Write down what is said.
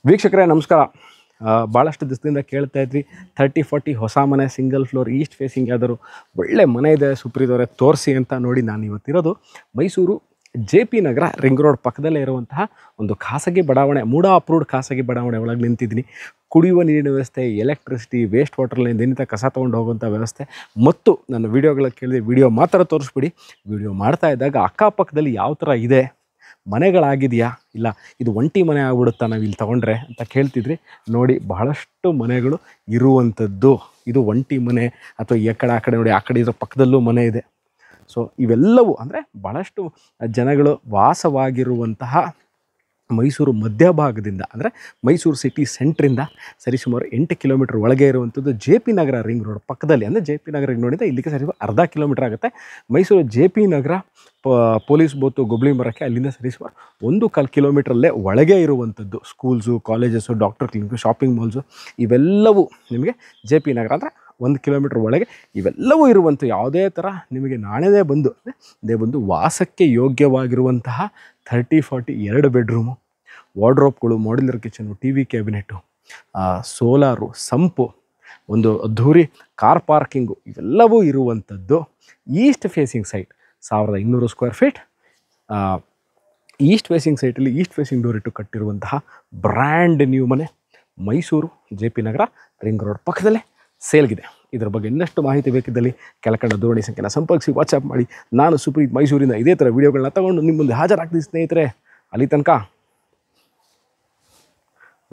ವೀಕ್ಷಕರೇ ನಮಸ್ಕಾರ. ಭಾಳಷ್ಟು ದಿವಸದಿಂದ ಕೇಳ್ತಾ ಇದ್ವಿ 30-40 ಹೊಸ ಮನೆ ಸಿಂಗಲ್ ಫ್ಲೋರ್ ಈಸ್ಟ್ ಫೇಸಿಂಗ್ ಯಾವ್ದಾದ್ರು ಒಳ್ಳೆ ಮನೆ ಇದೆ ಸುಪ್ರೀದವರೇ ತೋರಿಸಿ ಅಂತ ನೋಡಿ ನಾನು ಇವತ್ತಿರೋದು Mysuru JP Nagar ring road ಪಕ್ಕದಲ್ಲೇ ಇರುವಂತಹ ಒಂದು ಖಾಸಗಿ ಬಡಾವಣೆ, ಮೂಡಾ ಅಪ್ರೂವ್ಡ್ ಖಾಸಗಿ ಬಡಾವಣೆ ಒಳಗೆ ನಿಂತಿದ್ದೀನಿ. ಕುಡಿಯುವ ನೀರಿನ ವ್ಯವಸ್ಥೆ, ಎಲೆಕ್ಟ್ರಿಸಿಟಿ, ವೇಸ್ಟ್ ವಾಟರ್ ಲೈನ್, ದಿನನಿತ್ಯ ಕಸ ತೊಗೊಂಡು ಹೋಗುವಂಥ ವ್ಯವಸ್ಥೆ ಮತ್ತು ನನ್ನ ವೀಡಿಯೋಗಳ ಕೇಳಿದೆ ವಿಡಿಯೋ ಮಾತ್ರ ತೋರಿಸ್ಬಿಡಿ. ವಿಡಿಯೋ ಮಾಡ್ತಾ ಇದ್ದಾಗ ಅಕ್ಕಪಕ್ಕದಲ್ಲಿ ಯಾವ ಥರ ಇದೆ, ಮನೆಗಳಾಗಿದೆಯಾ, ಇಲ್ಲ ಇದು ಒಂಟಿ ಮನೆ ಆಗ್ಬಿಡುತ್ತಾ ನಾವು ಇಲ್ಲಿ ತೊಗೊಂಡ್ರೆ ಅಂತ ಕೇಳ್ತಿದ್ರಿ. ನೋಡಿ, ಬಹಳಷ್ಟು ಮನೆಗಳು ಇರುವಂಥದ್ದು. ಇದು ಒಂಟಿ ಮನೆ ಅಥವಾ ಈ ಕಡೆ ಆ ಕಡೆ ನೋಡಿ, ಆ ಕಡೆ ಇರೋ ಪಕ್ಕದಲ್ಲೂ ಮನೆ ಇದೆ. ಸೊ ಇವೆಲ್ಲವೂ ಅಂದರೆ ಭಾಳಷ್ಟು ಜನಗಳು ವಾಸವಾಗಿರುವಂತಹ ಮೈಸೂರು ಮಧ್ಯಭಾಗದಿಂದ ಅಂದರೆ ಮೈಸೂರು ಸಿಟಿ ಸೆಂಟ್ರಿಂದ ಸರಿಸುಮಾರು 8 ಕಿಲೋಮೀಟ್ರ್ ಒಳಗೆ ಇರುವಂಥದ್ದು JP ನಗರ ರಿಂಗ್ ರೋಡ್ ಪಕ್ಕದಲ್ಲಿ. ಅಂದರೆ JP ನಗರ ನೋಡಿದರೆ ಇಲ್ಲಿಗೆ ಸರಿಸುಮಾರು ಅರ್ಧ ಕಿಲೋಮೀಟ್ರ್ ಆಗುತ್ತೆ. ಮೈಸೂರು JP ನಗರ ಪೊಲೀಸ್ ಬೋತು ಗೊಬ್ಳಿ ಮರಕ್ಕೆ ಅಲ್ಲಿಂದ ಸರಿಸುಮಾರು 1.25 ಕಿಲೋಮೀಟ್ರಲ್ಲೇ ಒಳಗೆ ಇರುವಂಥದ್ದು. Schools, colleges, doctor clinic, shopping malls ಇವೆಲ್ಲವೂ ನಿಮಗೆ JP ನಗರ ಅಂದರೆ 1 ಕಿಲೋಮೀಟ್ರ್ ಒಳಗೆ ಇವೆಲ್ಲವೂ ಇರುವಂಥ ಯಾವುದೇ ಥರ ನಿಮಗೆ ನಾಳೆದೇ ಬಂದು ವಾಸಕ್ಕೆ ಯೋಗ್ಯವಾಗಿರುವಂತಹ 30-40 2 ಬೆಡ್ರೂಮು, ವಾರ್ಡ್ರೋಬ್ಗಳು, modular kitchen, TV cabinet, solar, sump, ಒಂದು ಅದ್ಧೂರಿ ಕಾರ್ ಪಾರ್ಕಿಂಗು ಇವೆಲ್ಲವೂ ಇರುವಂಥದ್ದು. East facing site 1200 square feet east facing ಸೈಟಲ್ಲಿ ಈಸ್ಟ್ ಫೇಸಿಂಗ್ ಡೋರ್ ಇಟ್ಟು ಕಟ್ಟಿರುವಂತಹ ಬ್ರ್ಯಾಂಡ್ ನ್ಯೂ ಮನೆ Mysuru JP Nagar ring road ಪಕ್ಕದಲ್ಲೇ ಸೇಲ್ಗಿದೆ. ಇದರ ಬಗ್ಗೆ ಇನ್ನಷ್ಟು ಮಾಹಿತಿ ಬೇಕಿದ್ದಲ್ಲಿ ಕೆಳಕಂಡ ದೂರವಾಣಿ ಸಂಖ್ಯೆನ ಸಂಪರ್ಕಿಸಿ, ವಾಟ್ಸಪ್ ಮಾಡಿ. ನಾನು ಸುಪ್ರೀತ್ ಮೈಸೂರಿಂದ ಇದೇ ಥರ ವೀಡಿಯೋಗಳನ್ನ ತಗೊಂಡು ನಿಮ್ಮ ಮುಂದೆ ಹಾಜರಾಗ್ತೀನಿ ಸ್ನೇಹಿತರೆ. ಅಲ್ಲಿ ತನಕ